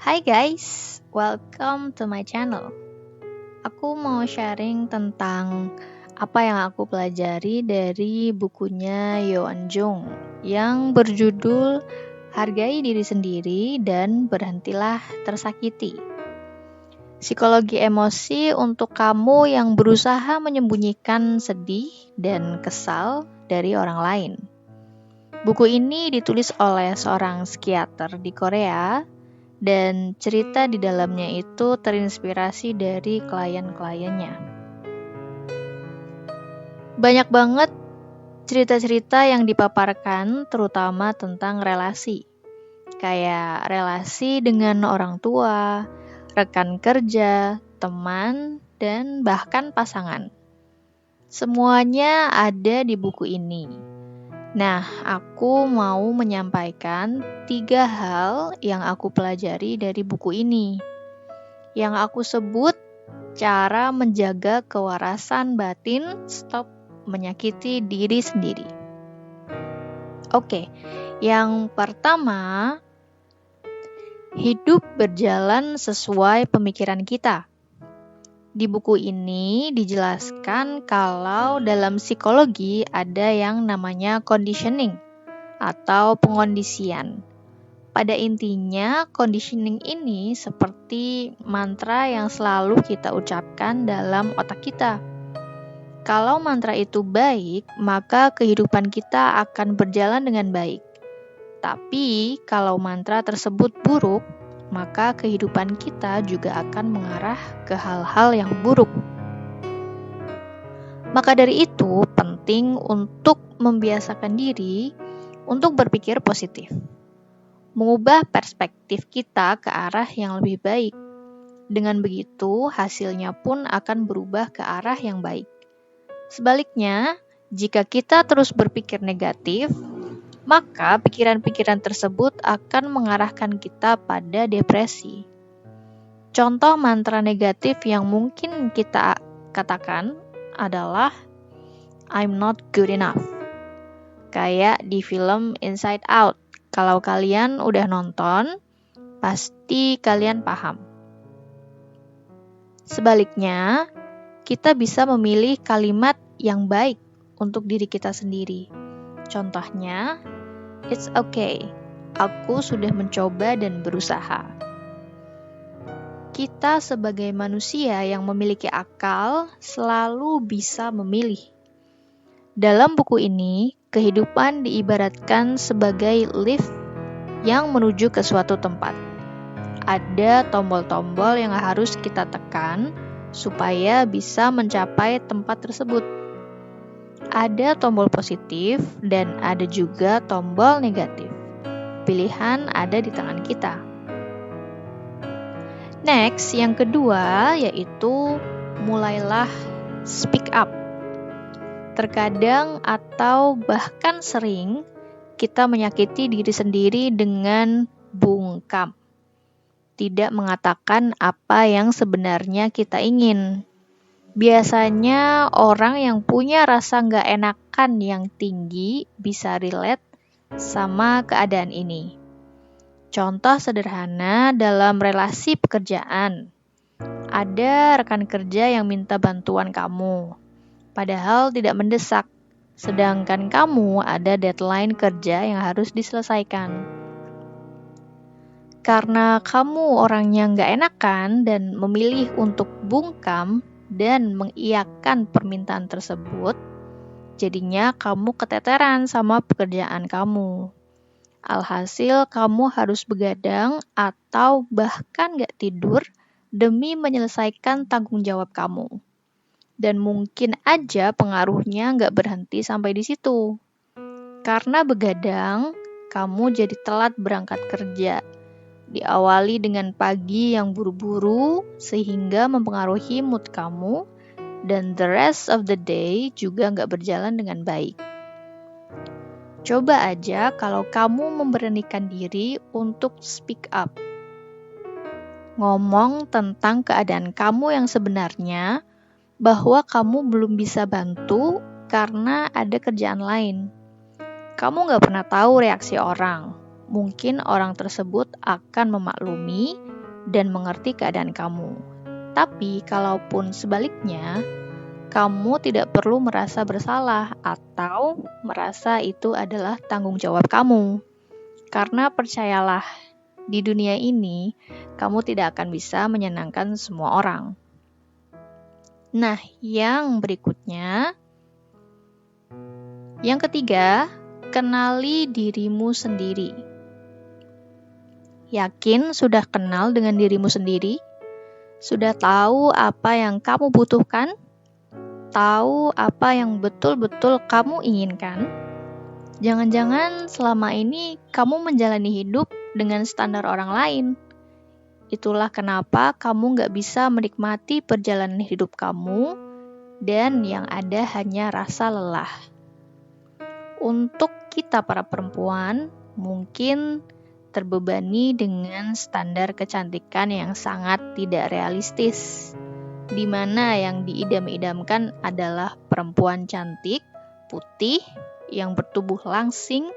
Hai guys, welcome to my channel. Aku mau sharing tentang apa yang aku pelajari dari bukunya Yoan Jung yang berjudul Hargai Diri Sendiri dan Berhentilah Tersakiti. Psikologi emosi untuk kamu yang berusaha menyembunyikan sedih dan kesal dari orang lain. Buku ini ditulis oleh seorang psikiater di Korea dan cerita di dalamnya itu terinspirasi dari klien-kliennya. Banyak banget cerita-cerita yang dipaparkan terutama tentang relasi. Kayak relasi dengan orang tua, rekan kerja, teman, dan bahkan pasangan. Semuanya ada di buku ini. Nah, aku mau menyampaikan 3 hal yang aku pelajari dari buku ini. Yang aku sebut cara menjaga kewarasan batin, stop menyakiti diri sendiri. Oke, yang pertama, hidup berjalan sesuai pemikiran kita. Di buku ini dijelaskan kalau dalam psikologi ada yang namanya conditioning atau pengondisian. Pada intinya, conditioning ini seperti mantra yang selalu kita ucapkan dalam otak kita. Kalau mantra itu baik, maka kehidupan kita akan berjalan dengan baik. Tapi kalau mantra tersebut buruk, maka kehidupan kita juga akan mengarah ke hal-hal yang buruk. Maka dari itu, penting untuk membiasakan diri untuk berpikir positif. Mengubah perspektif kita ke arah yang lebih baik. Dengan begitu, hasilnya pun akan berubah ke arah yang baik. Sebaliknya, jika kita terus berpikir negatif, maka pikiran-pikiran tersebut akan mengarahkan kita pada depresi. Contoh mantra negatif yang mungkin kita katakan adalah I'm not good enough. Kayak di film Inside Out. Kalau kalian udah nonton, pasti kalian paham. Sebaliknya, kita bisa memilih kalimat yang baik untuk diri kita sendiri. Contohnya, it's okay, aku sudah mencoba dan berusaha. Kita sebagai manusia yang memiliki akal selalu bisa memilih. Dalam buku ini, kehidupan diibaratkan sebagai lift yang menuju ke suatu tempat. Ada tombol-tombol yang harus kita tekan supaya bisa mencapai tempat tersebut. Ada tombol positif dan ada juga tombol negatif. Pilihan ada di tangan kita. Next, yang kedua yaitu mulailah speak up. Terkadang atau bahkan sering kita menyakiti diri sendiri dengan bungkam. Tidak mengatakan apa yang sebenarnya kita ingin. Biasanya orang yang punya rasa nggak enakan yang tinggi bisa relate sama keadaan ini. Contoh sederhana dalam relasi pekerjaan. Ada rekan kerja yang minta bantuan kamu, padahal tidak mendesak, sedangkan kamu ada deadline kerja yang harus diselesaikan. Karena kamu orangnya nggak enakan dan memilih untuk bungkam dan mengiyakan permintaan tersebut, jadinya kamu keteteran sama pekerjaan kamu. Alhasil kamu harus begadang atau bahkan gak tidur demi menyelesaikan tanggung jawab kamu. Dan mungkin aja pengaruhnya gak berhenti sampai di situ. Karena begadang, kamu jadi telat berangkat kerja. Diawali dengan pagi yang buru-buru sehingga mempengaruhi mood kamu dan the rest of the day juga gak berjalan dengan baik. Coba aja kalau kamu memberanikan diri untuk speak up. Ngomong tentang keadaan kamu yang sebenarnya, bahwa kamu belum bisa bantu karena ada kerjaan lain. Kamu gak pernah tahu reaksi orang. Mungkin orang tersebut akan memaklumi dan mengerti keadaan kamu. Tapi kalaupun sebaliknya, kamu tidak perlu merasa bersalah atau merasa itu adalah tanggung jawab kamu. Karena percayalah, di dunia ini kamu tidak akan bisa menyenangkan semua orang. Nah, yang berikutnya, yang ketiga, kenali dirimu sendiri. Yakin sudah kenal dengan dirimu sendiri? Sudah tahu apa yang kamu butuhkan? Tahu apa yang betul-betul kamu inginkan? Jangan-jangan selama ini kamu menjalani hidup dengan standar orang lain. Itulah kenapa kamu gak bisa menikmati perjalanan hidup kamu dan yang ada hanya rasa lelah. Untuk kita para perempuan, mungkin terbebani dengan standar kecantikan yang sangat tidak realistis, di mana yang diidam-idamkan adalah perempuan cantik, putih, yang bertubuh langsing,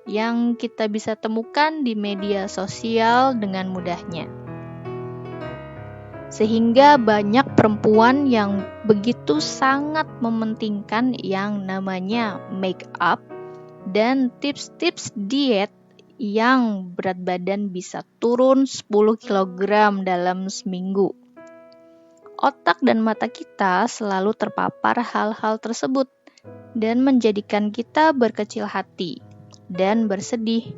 yang kita bisa temukan di media sosial dengan mudahnya. Sehingga banyak perempuan yang begitu sangat mementingkan yang namanya make up dan tips-tips diet yang berat badan bisa turun 10 kg dalam seminggu. Otak dan mata kita selalu terpapar hal-hal tersebut dan menjadikan kita berkecil hati dan bersedih,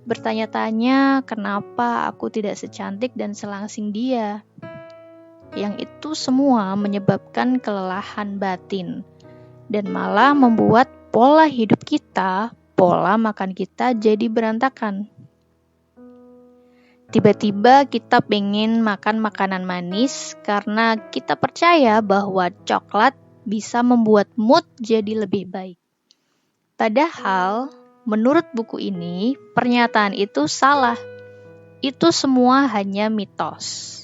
bertanya-tanya kenapa aku tidak secantik dan selangsing dia. Yang itu semua menyebabkan kelelahan batin dan malah membuat pola hidup kita, pola makan kita jadi berantakan. Tiba-tiba kita pengen makan makanan manis karena kita percaya bahwa coklat bisa membuat mood jadi lebih baik. Padahal, menurut buku ini, pernyataan itu salah. Itu semua hanya mitos.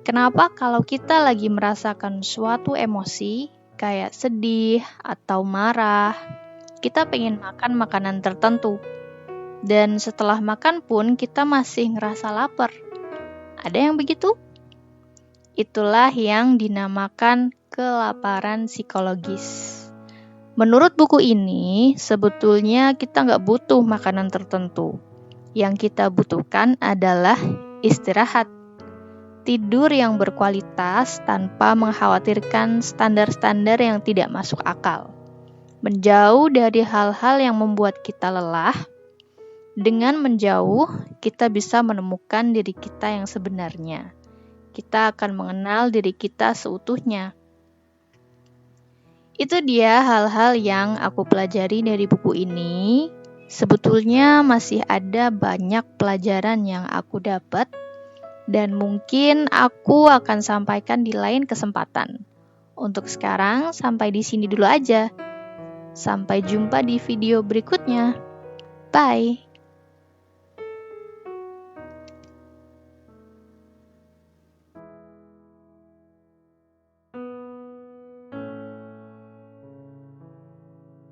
Kenapa kalau kita lagi merasakan suatu emosi, kayak sedih atau marah, kita pengen makan makanan tertentu. Dan setelah makan pun kita masih ngerasa lapar. Ada yang begitu? Itulah yang dinamakan kelaparan psikologis. Menurut buku ini, sebetulnya kita nggak butuh makanan tertentu. Yang kita butuhkan adalah istirahat. Tidur yang berkualitas tanpa mengkhawatirkan standar-standar yang tidak masuk akal. Menjauh dari hal-hal yang membuat kita lelah. Dengan menjauh, kita bisa menemukan diri kita yang sebenarnya. Kita akan mengenal diri kita seutuhnya. Itu dia hal-hal yang aku pelajari dari buku ini. Sebetulnya masih ada banyak pelajaran yang aku dapat dan mungkin aku akan sampaikan di lain kesempatan. Untuk sekarang sampai di sini dulu aja. Sampai jumpa di video berikutnya. Bye.